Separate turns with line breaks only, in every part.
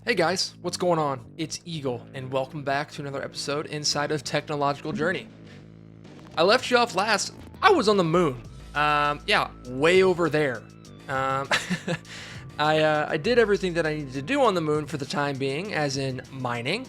Hey guys, what's going on? It's Eagle, and welcome back to another episode inside of Technological Journey. I left you off last. I was on the moon. Yeah, way over there. Um, I did everything that I needed to do on the moon for the time being, as in mining,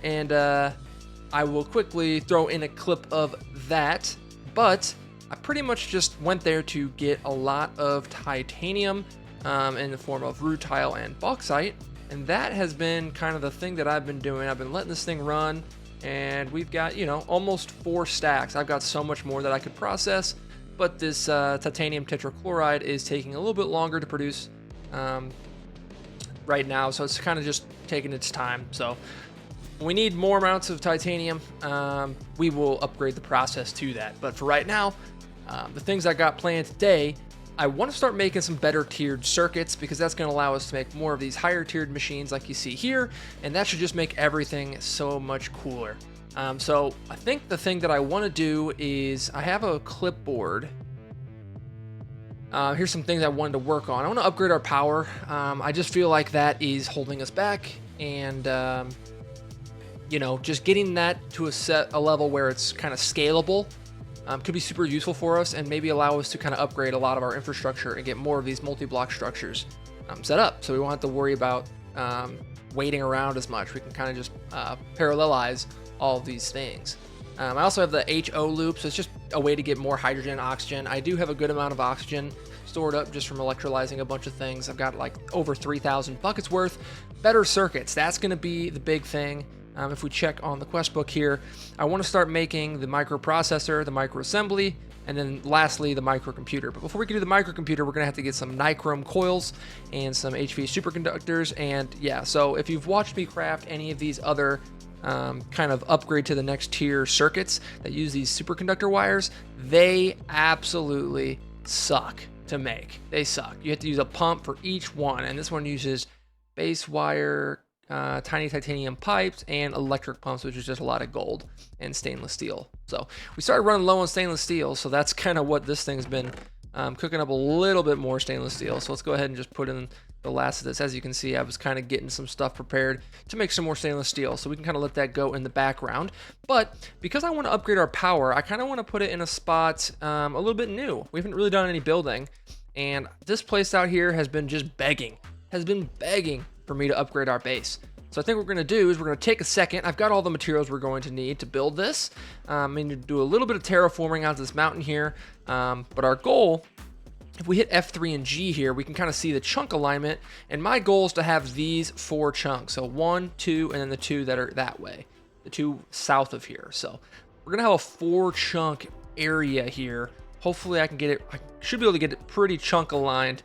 and I will quickly throw in a clip of that. But I pretty much just went there to get a lot of titanium in the form of rutile and bauxite. And that has been kind of the thing that I've been doing. I've been letting this thing run, and we've got, almost 4 stacks. I've got so much more that I could process, but this titanium tetrachloride is taking a little bit longer to produce right now, so it's kind of just taking its time. So when we need more amounts of titanium, we will upgrade the process to that. But for right now, the things I got planned today, I want to start making some better tiered circuits because that's going to allow us to make more of these higher tiered machines like you see here, and that should just make everything so much cooler. So I think the thing that I want to do is I have a clipboard. Here's some things I wanted to work on. I want to upgrade our power. I just feel like that is holding us back, and just getting that to a level where it's kind of scalable. Could be super useful for us and maybe allow us to kind of upgrade a lot of our infrastructure and get more of these multi-block structures set up, so we won't have to worry about waiting around as much. We can kind of just parallelize all of these things. I also have the HO loop, so it's just a way to get more hydrogen and oxygen. I do have a good amount of oxygen stored up just from electrolyzing a bunch of things. I've got like over 3,000 buckets worth. Better circuits, that's going to be the big thing. If we check on the quest book here, I want to start making the microprocessor, the microassembly, and then lastly the microcomputer. But before we can do the microcomputer, we're going to have to get some nichrome coils and some HV superconductors. And yeah, so if you've watched me craft any of these other kind of upgrade to the next tier circuits that use these superconductor wires, they absolutely suck to make. They suck. You have to use a pump for each one, and this one uses base wire, tiny titanium pipes, and electric pumps, which is just a lot of gold and stainless steel. So we started running low on stainless steel, so that's kind of what this thing's been cooking up, a little bit more stainless steel. So let's go ahead and just put in the last of this. As you can see, I was kind of getting some stuff prepared to make some more stainless steel, so we can kind of let that go in the background. But because I want to upgrade our power, I kind of want to put it in a spot a little bit new. We haven't really done any building, and this place out here has been just begging for me to upgrade our base. So I think what we're going to do is we're going to take a second. I've got all the materials we're going to need to build this. I'm going to do a little bit of terraforming out this mountain here. But our goal, if we hit F3 and G here, we can kind of see the chunk alignment. And my goal is to have these 4 chunks. So 1, 2, and then the 2 that are that way. The 2 south of here. So we're going to have a 4 chunk area here. Hopefully I can get it. I should be able to get it pretty chunk aligned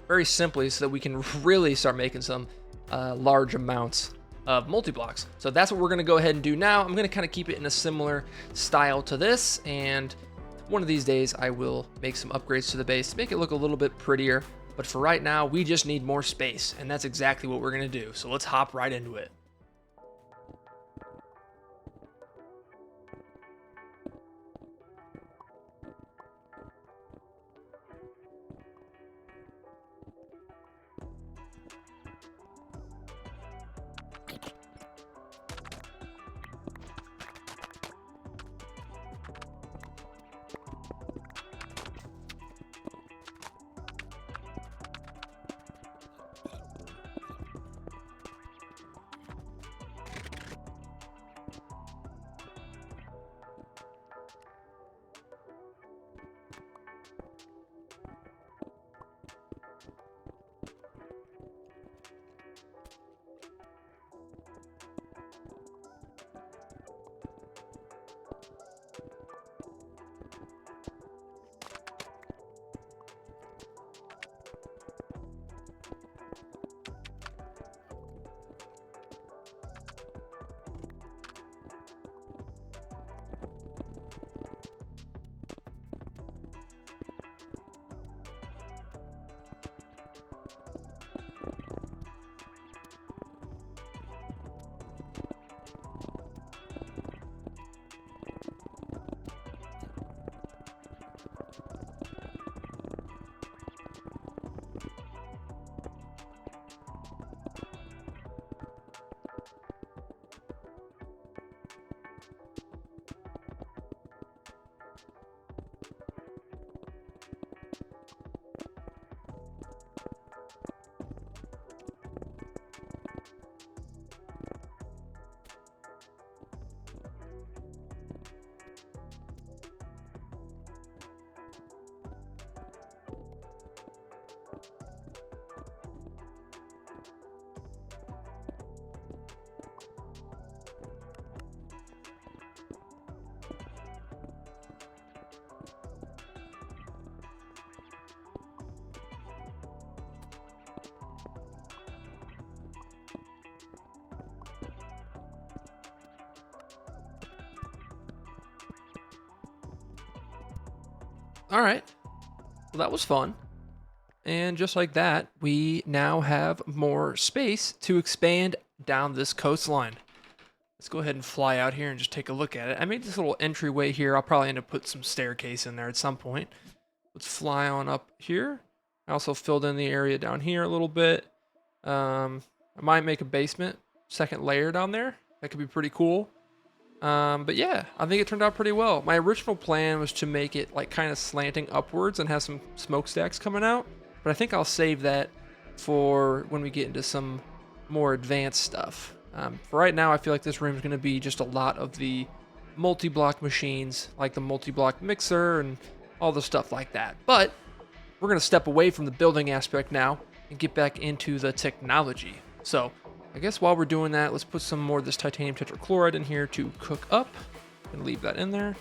very simply so that we can really start making some large amounts of multi-blocks. So that's what we're going to go ahead and do now. I'm going to kind of keep it in a similar style to this, and one of these days I will make some upgrades to the base to make it look a little bit prettier. But for right now, we just need more space, and that's exactly what we're going to do. So let's hop right into it. All right. Well, that was fun. And just like that, we now have more space to expand down this coastline. Let's go ahead and fly out here and just take a look at it. I made this little entryway here. I'll probably end up putting some staircase in there at some point. Let's fly on up here. I also filled in the area down here a little bit. I might make a basement, second layer down there. That could be pretty cool. But yeah, I think it turned out pretty well. My original plan was to make it like kind of slanting upwards and have some smokestacks coming out. But I think I'll save that for when we get into some more advanced stuff. For right now, I feel like this room is going to be just a lot of the multi-block machines, like the multi-block mixer and all the stuff like that. But we're going to step away from the building aspect now and get back into the technology. So I guess while we're doing that, let's put some more of this titanium tetrachloride in here to cook up and leave that in there.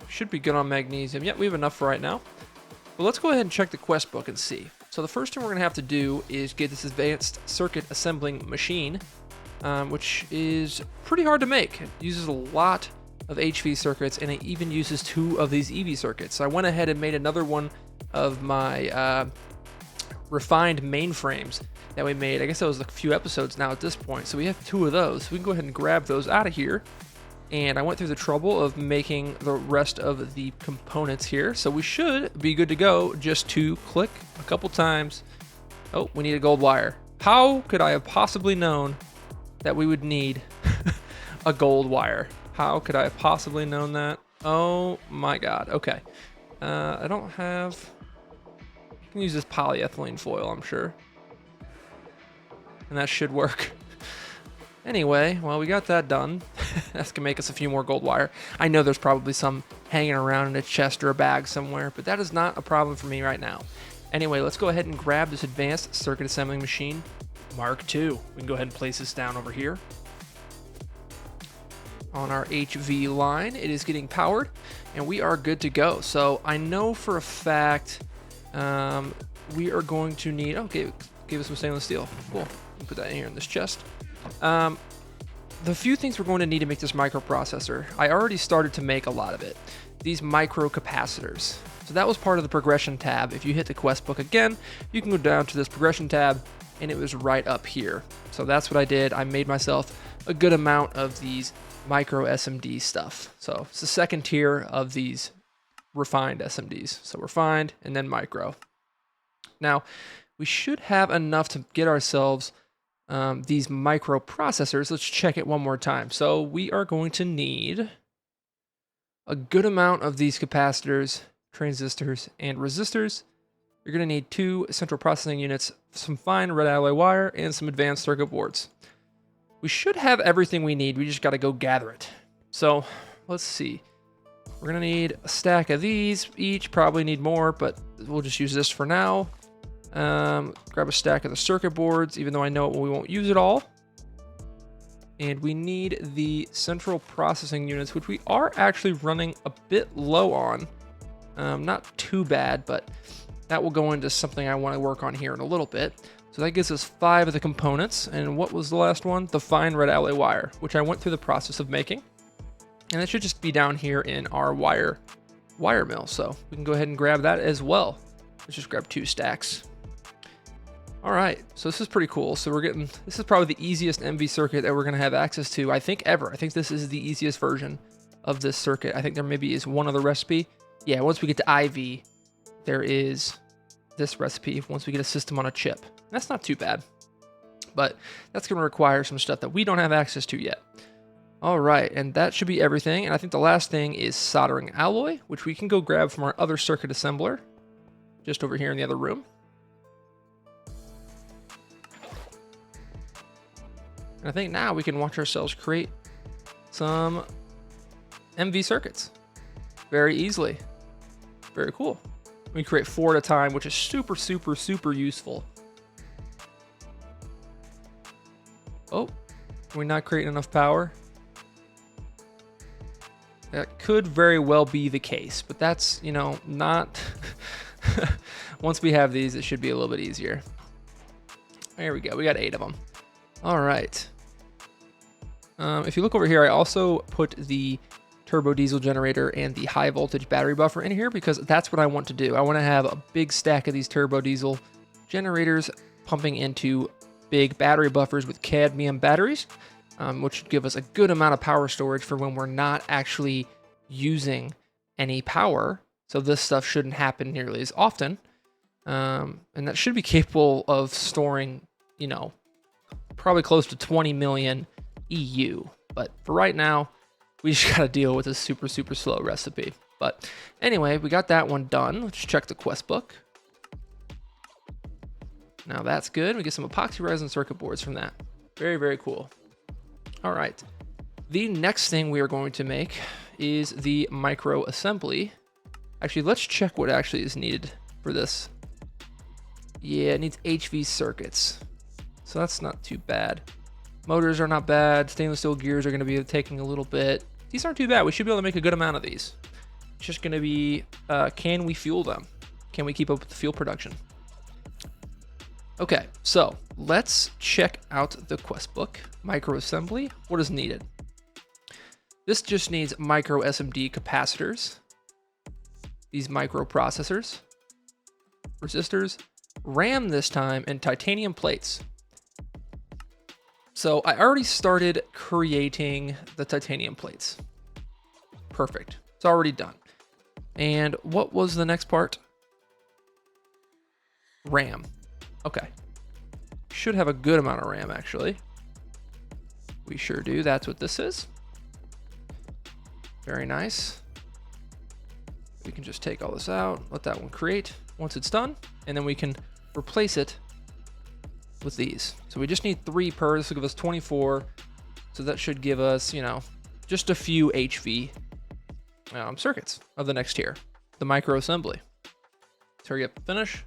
Should be good on magnesium. Yep, we have enough for right now. Well, let's go ahead and check the quest book and see. So the first thing we're going to have to do is get this advanced circuit assembling machine, which is pretty hard to make. It uses a lot of HV circuits, and it even uses 2 of these EV circuits. So I went ahead and made another one of my refined mainframes that we made. I guess that was a few episodes now at this point. So we have 2 of those. So we can go ahead and grab those out of here. And I went through the trouble of making the rest of the components here. So we should be good to go, just to click a couple times. Oh, we need a gold wire. How could I have possibly known that we would need a gold wire? How could I have possibly known that? Oh my God. Okay. I don't have... I can use this polyethylene foil, I'm sure. And that should work. Anyway, well, we got that done. That's gonna make us a few more gold wire. I know there's probably some hanging around in a chest or a bag somewhere, but that is not a problem for me right now. Anyway, let's go ahead and grab this advanced circuit assembling machine, Mark II. We can go ahead and place this down over here. On our HV line, it is getting powered, and we are good to go. So I know for a fact we are going to need... Oh, gave us some stainless steel. Cool. Put that in here in this chest. The few things we're going to need to make this microprocessor, I already started to make a lot of it. These micro capacitors. So that was part of the progression tab. If you hit the quest book again, you can go down to this progression tab, and it was right up here. So that's what I did. I made myself a good amount of these micro SMD stuff. So it's the second tier of these refined SMDs. So refined and then micro. Now, we should have enough to get ourselves these microprocessors. Let's check it one more time. So we are going to need a good amount of these capacitors, transistors, and resistors. You're going to need 2 central processing units, some fine red alloy wire, and some advanced circuit boards. We should have everything we need. We just got to go gather it. So let's see. We're going to need a stack of these each. Probably need more, but we'll just use this for now. Grab a stack of the circuit boards, even though I know we won't use it all. And we need the central processing units, which we are actually running a bit low on. Not too bad, but that will go into something I want to work on here in a little bit. So that gives us 5 of the components. And what was the last one? The fine red alloy wire, which I went through the process of making. And that should just be down here in our wire mill. So we can go ahead and grab that as well. Let's just grab 2 stacks. All right, so this is pretty cool. So this is probably the easiest MV circuit that we're gonna have access to, I think, ever. I think this is the easiest version of this circuit. I think there maybe is one other recipe. Yeah, once we get to IV, there is this recipe once we get a system on a chip. That's not too bad, but that's gonna require some stuff that we don't have access to yet. All right, and that should be everything. And I think the last thing is soldering alloy, which we can go grab from our other circuit assembler, just over here in the other room. And I think now we can watch ourselves create some MV circuits very easily. Very cool. We create 4 at a time, which is super, super, super useful. Oh, are we not creating enough power? That could very well be the case, but that's, you know, not... Once we have these, it should be a little bit easier. There we go. We got 8 of them. All right. If you look over here, I also put the turbo diesel generator and the high voltage battery buffer in here because that's what I want to do. I want to have a big stack of these turbo diesel generators pumping into big battery buffers with cadmium batteries, which would give us a good amount of power storage for when we're not actually using any power. So this stuff shouldn't happen nearly as often. And that should be capable of storing, you know, probably close to 20 million EU. But for right now, we just got to deal with this super, super slow recipe. But anyway, we got that one done. Let's check the quest book. Now that's good. We get some epoxy resin circuit boards from that. Very, very cool. All right. The next thing we are going to make is the micro assembly. Actually, let's check what actually is needed for this. Yeah, it needs HV circuits. So that's not too bad. Motors are not bad. Stainless steel gears are going to be taking a little bit. These aren't too bad. We should be able to make a good amount of these. It's just going to be, can we fuel them? Can we keep up with the fuel production? Okay, so let's check out the quest book. Micro assembly, what is needed? This just needs micro SMD capacitors, these microprocessors, resistors, RAM this time, and titanium plates. So I already started creating the titanium plates. Perfect, it's already done. And what was the next part? RAM. Okay, should have a good amount of RAM actually. We sure do. That's what this is. Very nice. We can just take all this out, let that one create once it's done, and then we can replace it with these. So we just need 3 per. This will give us 24. So that should give us, you know, just a few HV circuits of the next tier, the micro assembly. So hurry up, finish.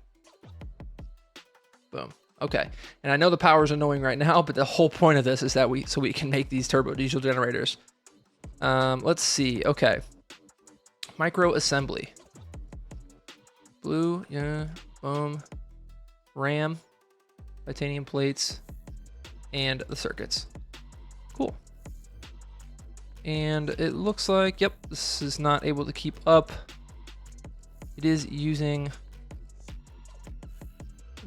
Boom. Okay. And I know the power is annoying right now, but the whole point of this is that we can make these turbo diesel generators. Let's see. Okay. Micro assembly. Blue. Yeah. Boom. RAM. Titanium plates. And the circuits. Cool. And it looks like, yep, this is not able to keep up. It is using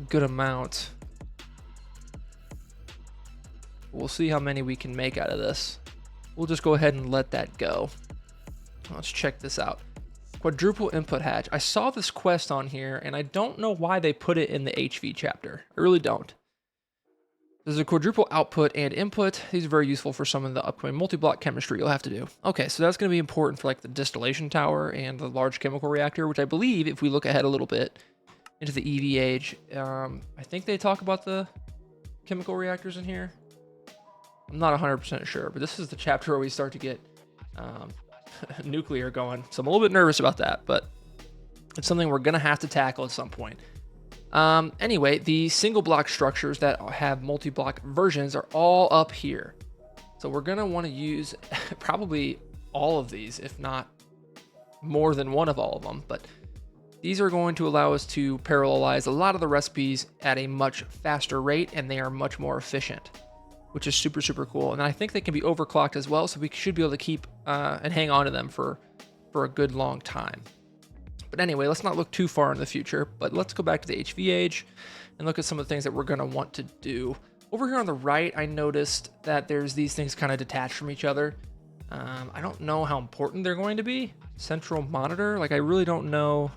good amount. We'll see how many we can make out of this. We'll just go ahead and let that go. Let's check this out. Quadruple input hatch. I saw this quest on here and I don't know why they put it in the HV chapter. I really don't. There's a quadruple output and input. These are very useful for some of the upcoming multi-block chemistry you'll have to do. Okay, so that's going to be important for like the distillation tower and the large chemical reactor, which I believe if we look ahead a little bit into the EV age, I think they talk about the chemical reactors in here. I'm not 100% sure, but this is the chapter where we start to get nuclear going. So I'm a little bit nervous about that, but it's something we're going to have to tackle at some point. Anyway, the single block structures that have multi-block versions are all up here. So we're going to want to use probably all of these, if not more than one of all of them. But these are going to allow us to parallelize a lot of the recipes at a much faster rate, and they are much more efficient, which is super, super cool. And I think they can be overclocked as well, so we should be able to keep and hang on to them for a good long time. But anyway, let's not look too far in the future, but let's go back to the HV age and look at some of the things that we're going to want to do. Over here on the right, I noticed that there's these things kind of detached from each other. I don't know how important they're going to be. Central monitor, like I really don't know.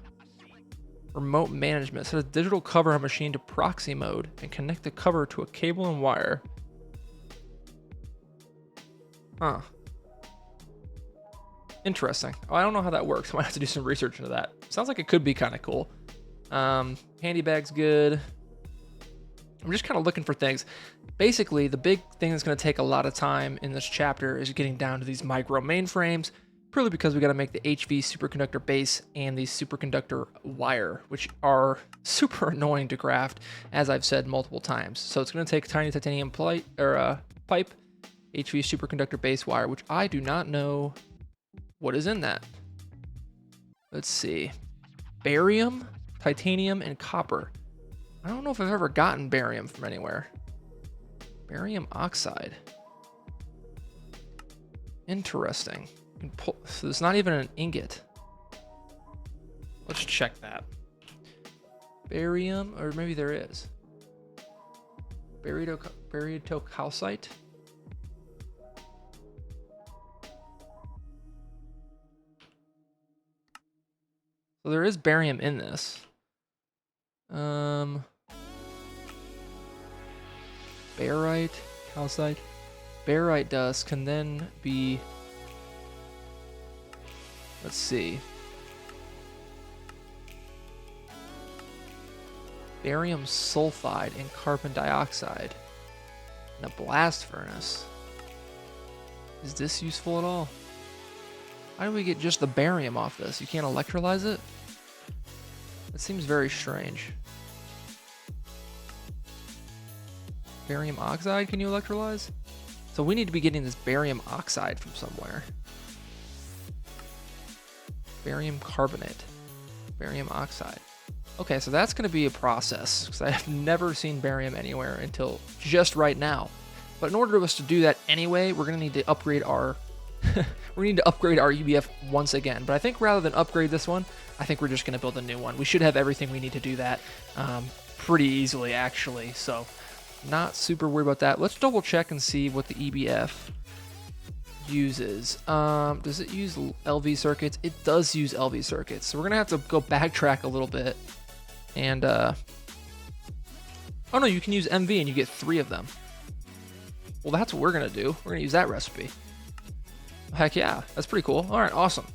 Remote management, set a digital cover on machine to proxy mode and connect the cover to a cable and wire. Huh. Interesting. Oh, I don't know how that works. I might have to do some research into that. Sounds like it could be kind of cool. Handy bag's good. I'm just kind of looking for things. Basically, the big thing that's going to take a lot of time in this chapter is getting down to these micro mainframes, purely because we got to make the HV superconductor base and the superconductor wire, which are super annoying to craft, as I've said multiple times. So it's going to take tiny titanium pipe, HV superconductor base wire, which I do not know what is in that. Let's see. Barium, titanium, and copper. I don't know if I've ever gotten barium from anywhere. Barium oxide. Interesting. So it's not even an ingot. Let's check that. Barium, or maybe there is. Barytocalcite. So there is barium in this. Barite, calcite. Barite dust can then be, let's see. Barium sulfide and carbon dioxide in a blast furnace. Is this useful at all? How do we get just the barium off this? You can't electrolyze it? That seems very strange. Barium oxide, can you electrolyze? So we need to be getting this barium oxide from somewhere. Barium carbonate. Barium oxide. Okay, so that's going to be a process, because I have never seen barium anywhere until just right now. But in order for us to do that anyway, we're going to need to upgrade our EBF once again. But I think rather than upgrade this one, I think we're just going to build a new one. We should have everything we need to do that pretty easily, actually. So not super worried about that. Let's double check and see what the EBF uses. Does it use LV circuits? It does use LV circuits. So we're going to have to go backtrack a little bit. And, oh no, you can use MV and you get 3 of them. Well, that's what we're going to do. We're going to use that recipe. Heck yeah, that's pretty cool. All right, awesome.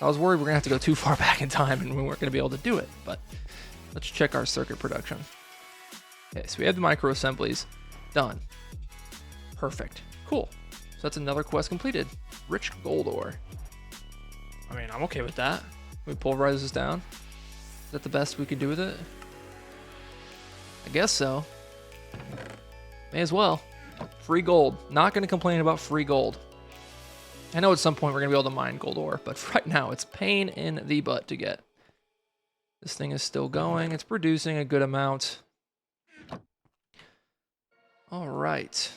I was worried we're going to have to go too far back in time and we weren't going to be able to do it, but let's check our circuit production. Okay, so we have the micro assemblies done. Perfect. Cool. So that's another quest completed. Rich gold ore. I mean, I'm okay with that. We pulverize this down. Is that the best we can do with it? I guess so. May as well. Free gold. Not going to complain about free gold. I know at some point we're going to be able to mine gold ore, but right now it's pain in the butt to get. This thing is still going. It's producing a good amount. All right.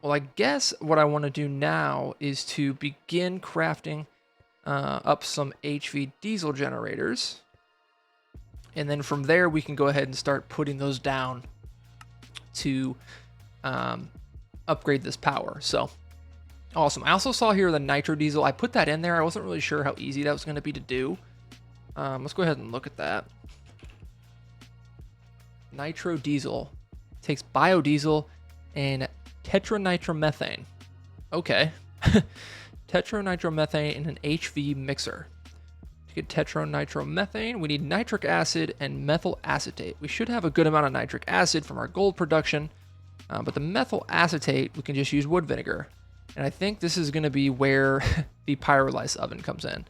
Well, I guess what I want to do now is to begin crafting up some HV diesel generators. And then from there, we can go ahead and start putting those down to upgrade this power. So awesome. I also saw here the nitro diesel. I put that in there. I wasn't really sure how easy that was going to be to do. Let's go ahead and look at that. Nitro diesel takes biodiesel and tetranitromethane. Okay. Tetranitromethane in an HV mixer. To get tetranitromethane, we need nitric acid and methyl acetate. We should have a good amount of nitric acid from our gold production, but the methyl acetate, we can just use wood vinegar. And I think this is going to be where the pyrolysis oven comes in.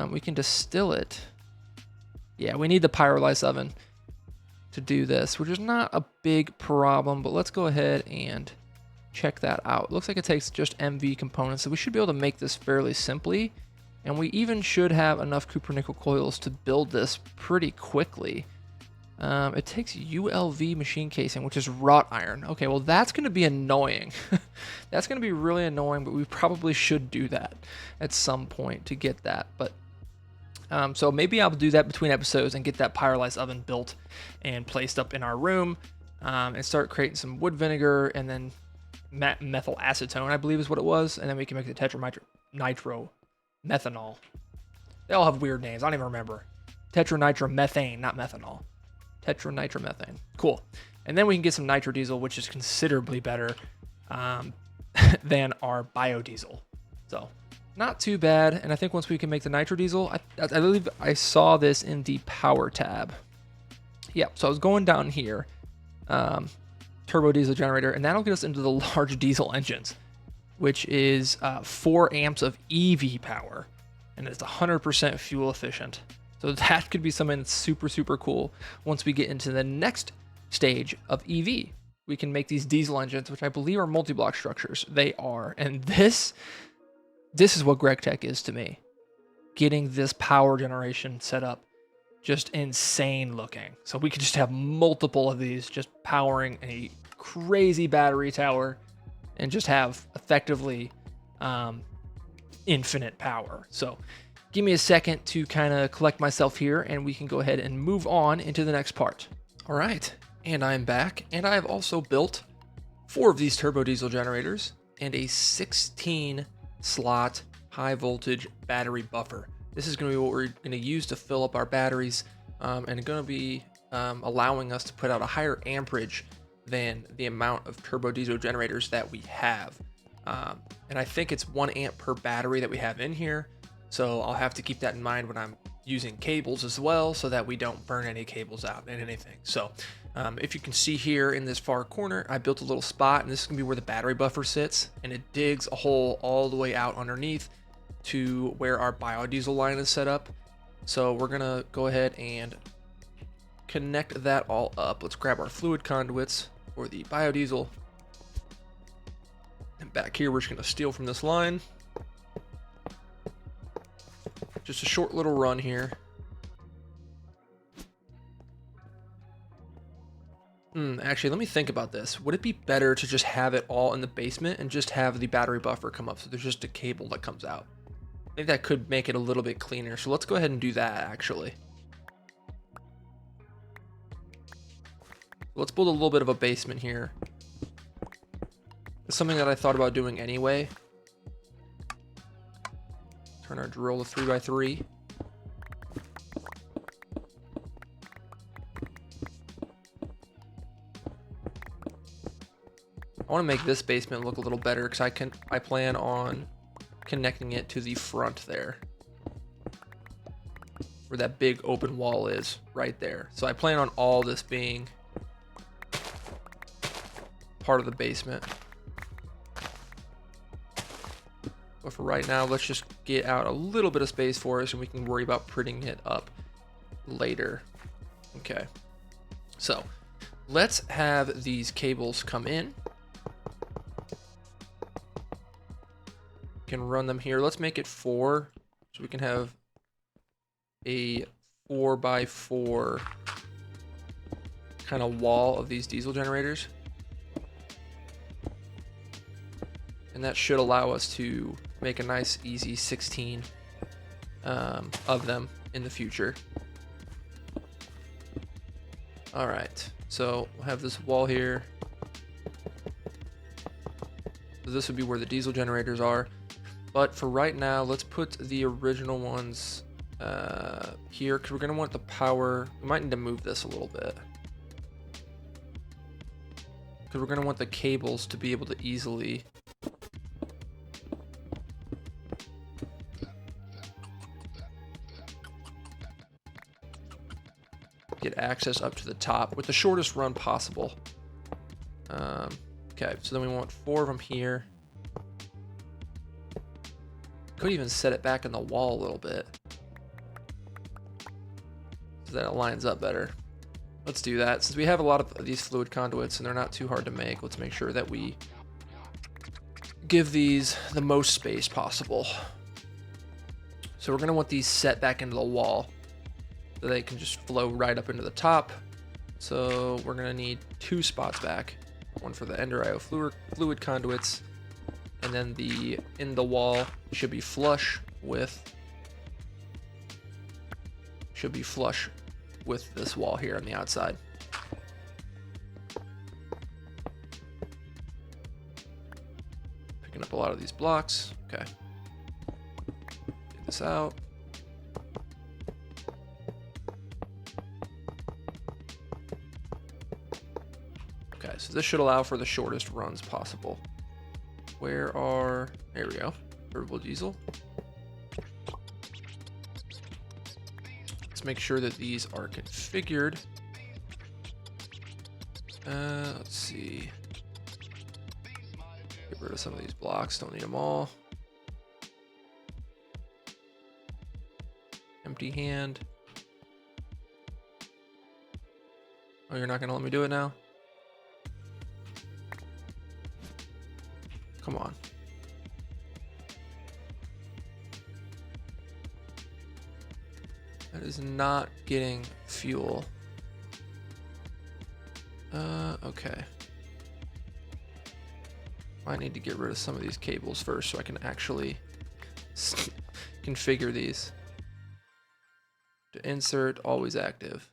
We can distill it. Yeah, we need the pyrolysis oven to do this, which is not a big problem, but let's go ahead and check that out. It looks like it takes just MV components, so we should be able to make this fairly simply, and we even should have enough copper nickel coils to build this pretty quickly. It takes ULV machine casing, which is wrought iron. Okay, well that's going to be annoying. That's going to be really annoying, but we probably should do that at some point to get that. But so maybe I'll do that between episodes and get that pyrolysis oven built and placed up in our room, and start creating some wood vinegar and then methyl acetone, I believe is what it was, and then we can make the tetranitromethanol. They all have weird names. I don't even remember. Tetranitromethane, not methanol. Tetranitromethane. Cool. And then we can get some nitro diesel, which is considerably better than our biodiesel. So not too bad. And I think once we can make the nitro diesel, I believe I saw this in the power tab. Yeah, so I was going down here. Turbo diesel generator, and that'll get us into the large diesel engines, which is 4 amps of EV power, and it's 100% fuel efficient. So that could be something that's super, super cool. Once we get into the next stage of EV, we can make these diesel engines, which I believe are multi-block structures. They are, and this is what GregTech is to me. Getting this power generation set up, just insane looking. So we could just have multiple of these just powering a crazy battery tower. and just have effectively infinite power. So give me a second to kind of collect myself here, and we can go ahead and move on into the next part. All right, and I'm back, and I've also built 4 of these turbo diesel generators and a 16 slot high voltage battery buffer. This is going to be what we're going to use to fill up our batteries, and going to be allowing us to put out a higher amperage than the amount of turbo diesel generators that we have. And I think it's 1 amp per battery that we have in here. So I'll have to keep that in mind when I'm using cables as well, so that we don't burn any cables out and anything. So if you can see here in this far corner, I built a little spot, and this is gonna be where the battery buffer sits, and it digs a hole all the way out underneath to where our biodiesel line is set up. So we're gonna go ahead and connect that all up. Let's grab our fluid conduits for the biodiesel. And back here, we're just gonna steal from this line. Just a short little run here. Actually, let me think about this. Would it be better to just have it all in the basement and just have the battery buffer come up so there's just a cable that comes out? I think that could make it a little bit cleaner. So let's go ahead and do that, actually. Let's build a little bit of a basement here. It's something that I thought about doing anyway. Turn our drill to 3x3. I want to make this basement look a little better because I plan on connecting it to the front there, where that big open wall is right there. So I plan on all this being part of the basement. But for right now, let's just get out a little bit of space for us, and we can worry about printing it up later. Okay, so let's have these cables come in. Can run them here. Let's make it 4, so we can have a 4x4 kind of wall of these diesel generators. And that should allow us to make a nice, easy 16 of them in the future. All right, so we'll have this wall here. So this would be where the diesel generators are. But for right now, let's put the original ones here, because we're going to want the power. We might need to move this a little bit, because we're going to want the cables to be able to easily get access up to the top with the shortest run possible. Okay, so then we want 4 of them here. Could even set it back in the wall a little bit so that it lines up better. Let's do that. Since we have a lot of these fluid conduits and they're not too hard to make, let's make sure that we give these the most space possible. So we're going to want these set back into the wall so they can just flow right up into the top. So we're going to need 2 spots back. One for the Ender IO fluid conduits, and then the in the wall should be flush with this wall here on the outside. Picking up a lot of these blocks. Okay. Get this out. Okay, so this should allow for the shortest runs possible. There we go, turbo diesel. Let's make sure that these are configured. Let's see. Get rid of some of these blocks, don't need them all. Empty hand. Oh, you're not gonna let me do it now? Come on. That is not getting fuel. Okay. I need to get rid of some of these cables first so I can actually configure these. To insert, always active.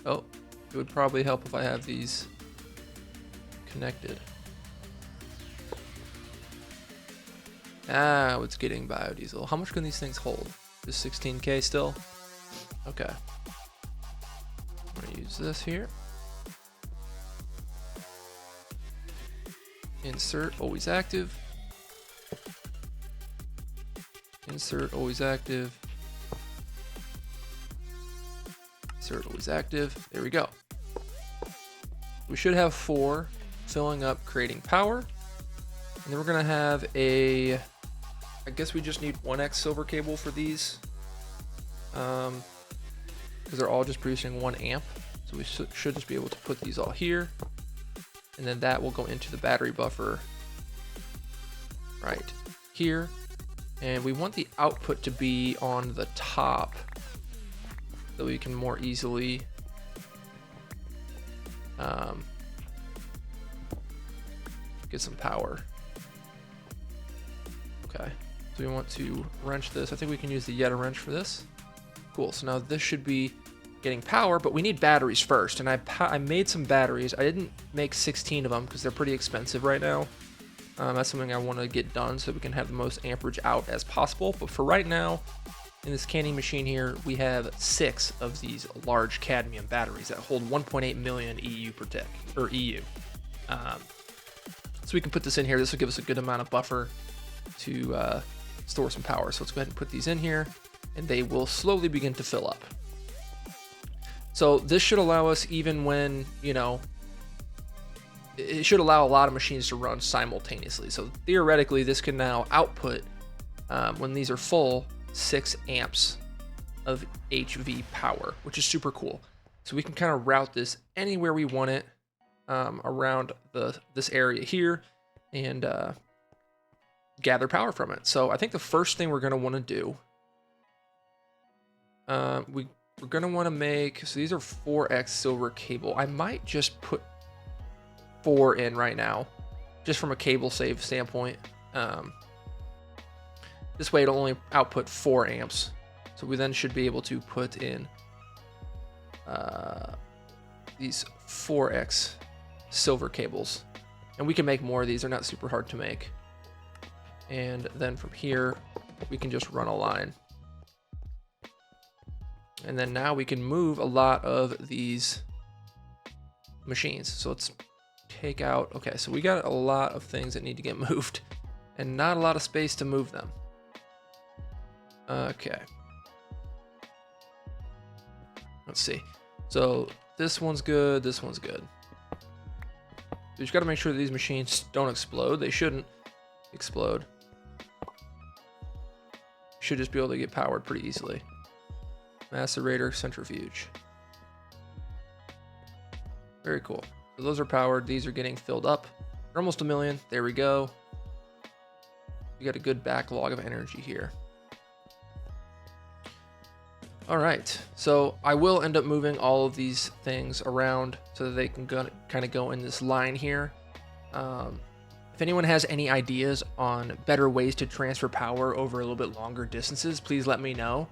Oh, it would probably help if I have these connected. Ah, it's getting biodiesel. How much can these things hold? Just 16K still? Okay. I'm gonna use this here. Insert, always active. Insert, always active. Insert, always active. There we go. We should have 4 filling up, creating power. And then we're gonna have a, I guess we just need 1x silver cable for these. Because they're all just producing 1 amp. So we should just be able to put these all here. And then that will go into the battery buffer right here. And we want the output to be on the top so we can more easily get some power. Okay, so we want to wrench this. I think we can use the Yeta wrench for this. Cool, so now this should be getting power, but we need batteries first. And I made some batteries. I didn't make 16 of them because they're pretty expensive right now. That's something I want to get done so we can have the most amperage out as possible. But for right now, in this canning machine here, we have 6 of these large cadmium batteries that hold 1.8 million EU per tick, or EU. So we can put this in here. This will give us a good amount of buffer to store some power. So let's go ahead and put these in here, and they will slowly begin to fill up. So this should allow us, even when, you know, it should allow a lot of machines to run simultaneously. So theoretically, this can now output, when these are full, 6 amps of HV power, which is super cool. So we can kind of route this anywhere we want it around this area here and gather power from it. So I think the first thing we're going to want to do, we're going to want to make, so these are 4x silver cable. I might just put 4 in right now, just from a cable save standpoint. This way it'll only output 4 amps. So we then should be able to put in these 4x silver cables. And we can make more of these, they're not super hard to make. And then from here, we can just run a line. And then now we can move a lot of these machines. So let's take out, okay, so we got a lot of things that need to get moved and not a lot of space to move them. Okay. Let's see. So this one's good, this one's good. You just got to make sure that these machines don't explode. They shouldn't explode. Should just be able to get powered pretty easily. Macerator, centrifuge. Very cool. So those are powered. These are getting filled up. They're almost 1 million. There we go. We got a good backlog of energy here. All right. So I will end up moving all of these things around so that they can kind of go in this line here. If anyone has any ideas on better ways to transfer power over a little bit longer distances, please let me know.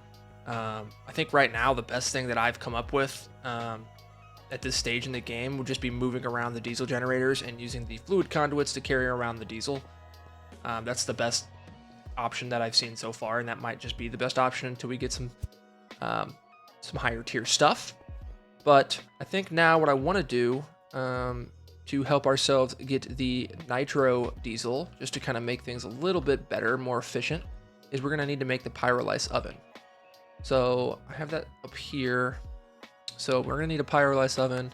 I think right now the best thing that I've come up with at this stage in the game would just be moving around the diesel generators and using the fluid conduits to carry around the diesel. That's the best option that I've seen so far, and that might just be the best option until we get some higher tier stuff. But I think now what I want to do to help ourselves get the nitro diesel, just to kind of make things a little bit better, more efficient, is we're going to need to make the pyrolysis oven. So I have that up here. So we're going to need a pyrolysis oven.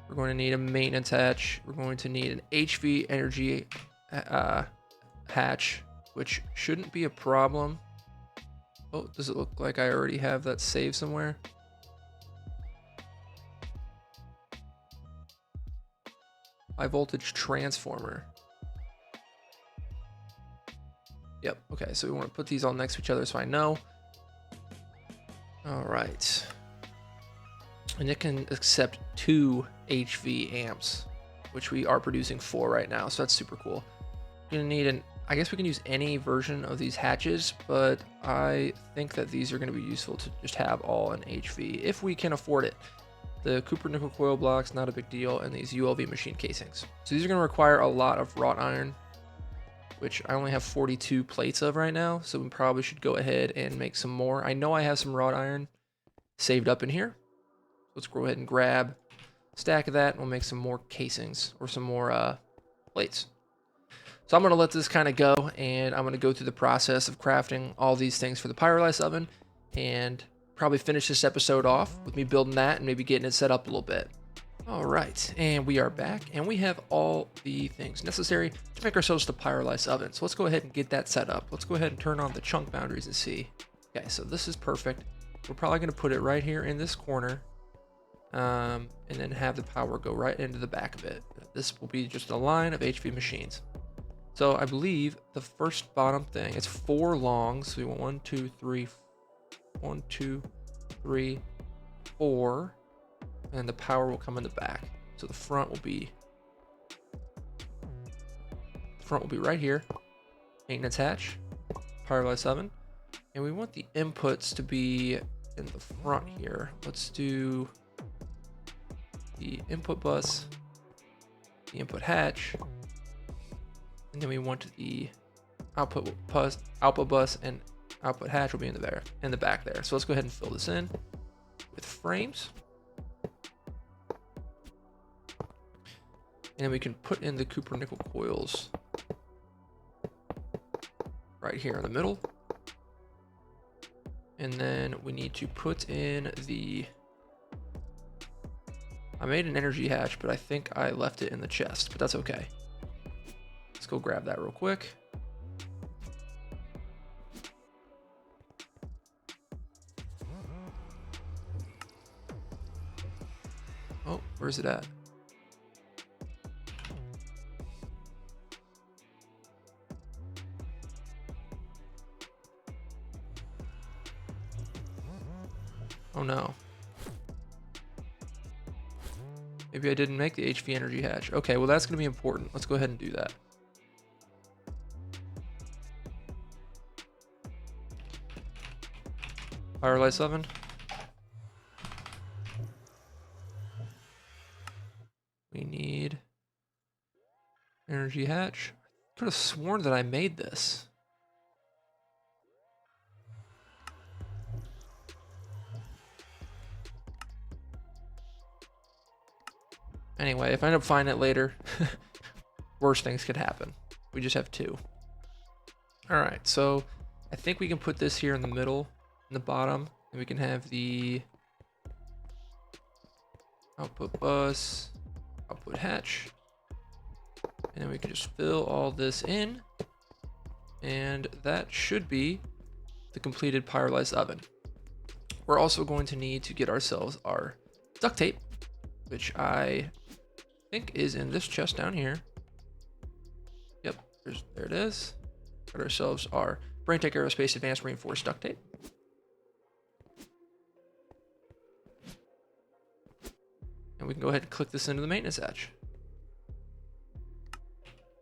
We're going to need a maintenance hatch. We're going to need an HV energy hatch, which shouldn't be a problem. Oh, does it look like I already have that saved somewhere? High voltage transformer. Yep, okay, so we want to put these all next to each other so I know. All right. and it can accept 2 HV amps, which we are producing 4 right now, so that's super cool. We're gonna need I guess we can use any version of these hatches, but I think that these are gonna be useful to just have all in HV if we can afford it. The Cooper nickel coil blocks, not a big deal, and these ULV machine casings. So these are gonna require a lot of wrought iron, which I only have 42 plates of right now, so we probably should go ahead and make some more. I know I have some wrought iron saved up in here. Let's go ahead and grab a stack of that, and we'll make some more casings, or some more plates. So I'm going to let this kind of go, and I'm going to go through the process of crafting all these things for the pyrolysis oven, and probably finish this episode off with me building that and maybe getting it set up a little bit. All right, and we are back, and we have all the things necessary to make ourselves the pyrolysis oven. So let's go ahead and get that set up. Let's go ahead and turn on the chunk boundaries and see. Okay, so this is perfect. We're probably going to put it right here in this corner, and then have the power go right into the back of it. This will be just a line of HV machines. So I believe the first bottom thing, it's 4 long, so we want 1, 2, 3, 1, 2, 3, 4, and the power will come in the back. So the front will be right here, maintenance hatch, pyrolysis oven, and we want the inputs to be in the front here. Let's do the input bus, the input hatch, and then we want the output bus and output hatch will be in the back there. So let's go ahead and fill this in with frames. And then we can put in the Cooper nickel coils right here in the middle. And then we need to put in I made an energy hatch, but I think I left it in the chest, but that's okay. Let's go grab that real quick. Oh, where's it at? Oh no. Maybe I didn't make the HV energy hatch. Okay, well that's going to be important. Let's go ahead and do that. Pyrolysis oven. We need energy hatch. I could have sworn that I made this. Anyway, if I end up finding it later, worse things could happen. We just have 2. All right, so I think we can put this here in the middle, in the bottom, and we can have the output bus, output hatch, and then we can just fill all this in, and that should be the completed pyrolysis oven. We're also going to need to get ourselves our duct tape, which I think is in this chest down here. Yep, there it is. Got ourselves our BrainTech Aerospace Advanced Reinforced Duct Tape. And we can go ahead and click this into the maintenance hatch.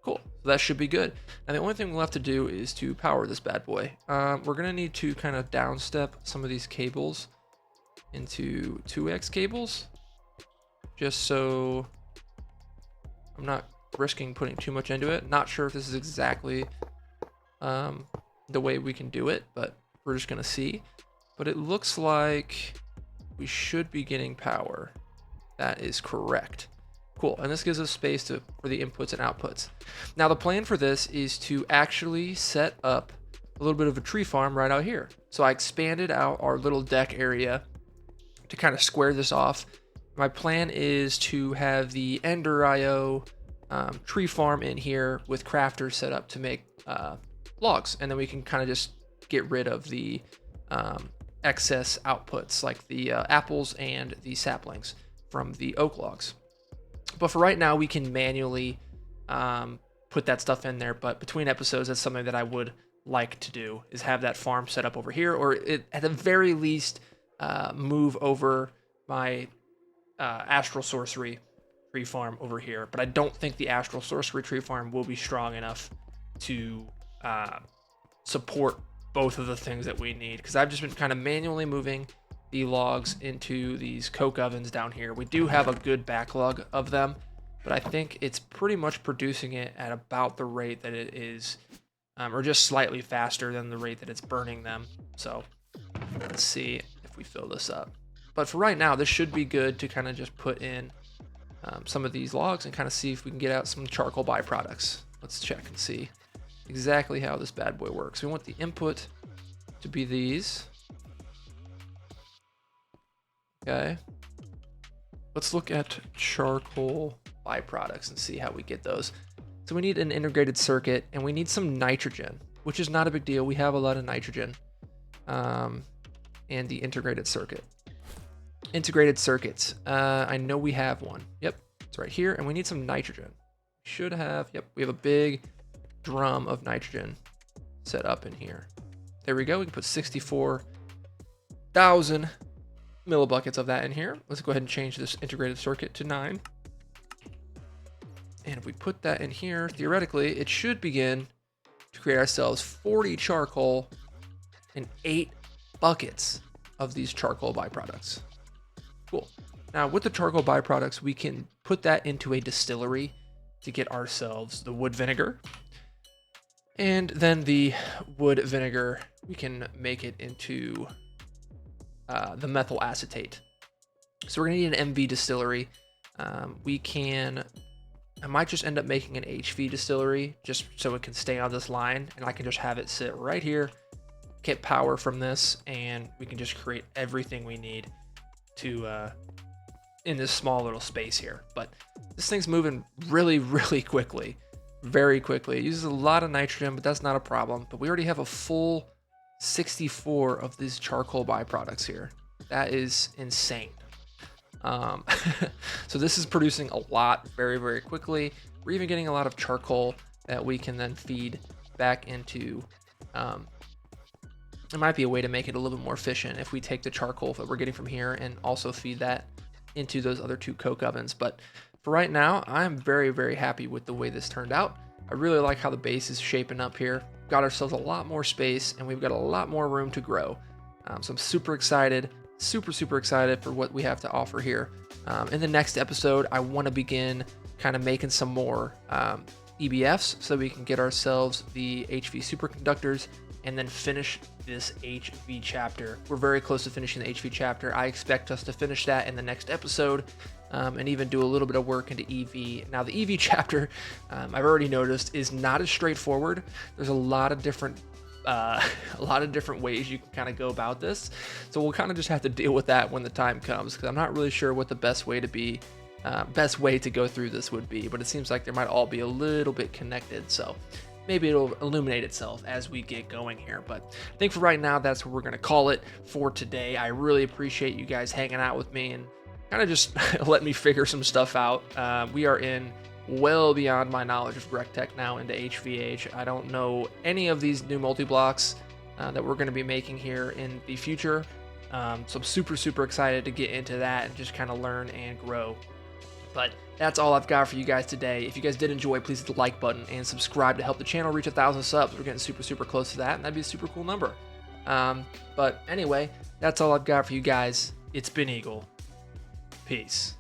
Cool, so that should be good. Now the only thing we'll have to do is to power this bad boy. We're gonna need to kind of downstep some of these cables into 2x cables, just so I'm not risking putting too much into it. Not sure if this is exactly the way we can do it, but we're just gonna see. But it looks like we should be getting power. That is correct. Cool, and this gives us space for the inputs and outputs. Now the plan for this is to actually set up a little bit of a tree farm right out here. So I expanded out our little deck area to kind of square this off. My plan is to have the Ender IO tree farm in here with crafters set up to make logs, and then we can kind of just get rid of the excess outputs like the apples and the saplings from the oak logs. But for right now, we can manually put that stuff in there. But between episodes, that's something that I would like to do, is have that farm set up over here, or at the very least move over my Astral Sorcery tree farm over here, but I don't think the Astral Sorcery tree farm will be strong enough to support both of the things that we need, because I've just been kind of manually moving the logs into these coke ovens down here. We do have a good backlog of them, but I think it's pretty much producing it at about the rate that it is, or just slightly faster than the rate that it's burning them. So let's see if we fill this up. But for right now, this should be good to kind of just put in some of these logs and kind of see if we can get out some charcoal byproducts. Let's check and see exactly how this bad boy works. We want the input to be these. Okay. Let's look at charcoal byproducts and see how we get those. So we need an integrated circuit, and we need some nitrogen, which is not a big deal. We have a lot of nitrogen. And the integrated circuit. Integrated circuits. I know we have one. Yep, it's right here, and we need some nitrogen. Should have, yep, we have a big drum of nitrogen set up in here. There we go. We can put 64,000 millibuckets of that in here. Let's go ahead and change this integrated circuit to 9. And if we put that in here, theoretically, it should begin to create ourselves 40 charcoal and 8 buckets of these charcoal byproducts. Cool. Now with the charcoal byproducts, we can put that into a distillery to get ourselves the wood vinegar. And then the wood vinegar, we can make it into the methyl acetate. So we're gonna need an MV distillery. I might just end up making an HV distillery just so it can stay on this line, and I can just have it sit right here, get power from this, and we can just create everything we need to in this small little space here. But this thing's moving really, really quickly, very quickly. It uses a lot of nitrogen, but that's not a problem. But we already have a full 64 of these charcoal byproducts here. That is insane. So this is producing a lot very, very quickly. We're even getting a lot of charcoal that we can then feed back into. It might be a way to make it a little bit more efficient if we take the charcoal that we're getting from here and also feed that into those other 2 coke ovens. But for right now, I'm very, very happy with the way this turned out. I really like how the base is shaping up here. Got ourselves a lot more space, and we've got a lot more room to grow. So I'm super excited, super excited for what we have to offer here. In the next episode, I want to begin kind of making some more EBFs so we can get ourselves the HV superconductors and then finish this HV chapter. We're very close to finishing the HV chapter. I expect us to finish that in the next episode, and even do a little bit of work into EV. Now the EV chapter, I've already noticed, is not as straightforward. There's a lot of different ways you can kind of go about this. So we'll kind of just have to deal with that when the time comes, because I'm not really sure what the best way to go through this would be, but it seems like there might all be a little bit connected. So maybe it'll illuminate itself as we get going here. But I think for right now, that's what we're going to call it for today. I really appreciate you guys hanging out with me and kind of just let me figure some stuff out. We are in well beyond my knowledge of RecTech now into HVH. I don't know any of these new multi-blocks that we're going to be making here in the future. So I'm super excited to get into that and just kind of learn and grow. But that's all I've got for you guys today. If you guys did enjoy, please hit the like button and subscribe to help the channel reach 1,000 subs. We're getting super close to that, and that'd be a super cool number. But anyway, that's all I've got for you guys. It's been Eagle. Peace.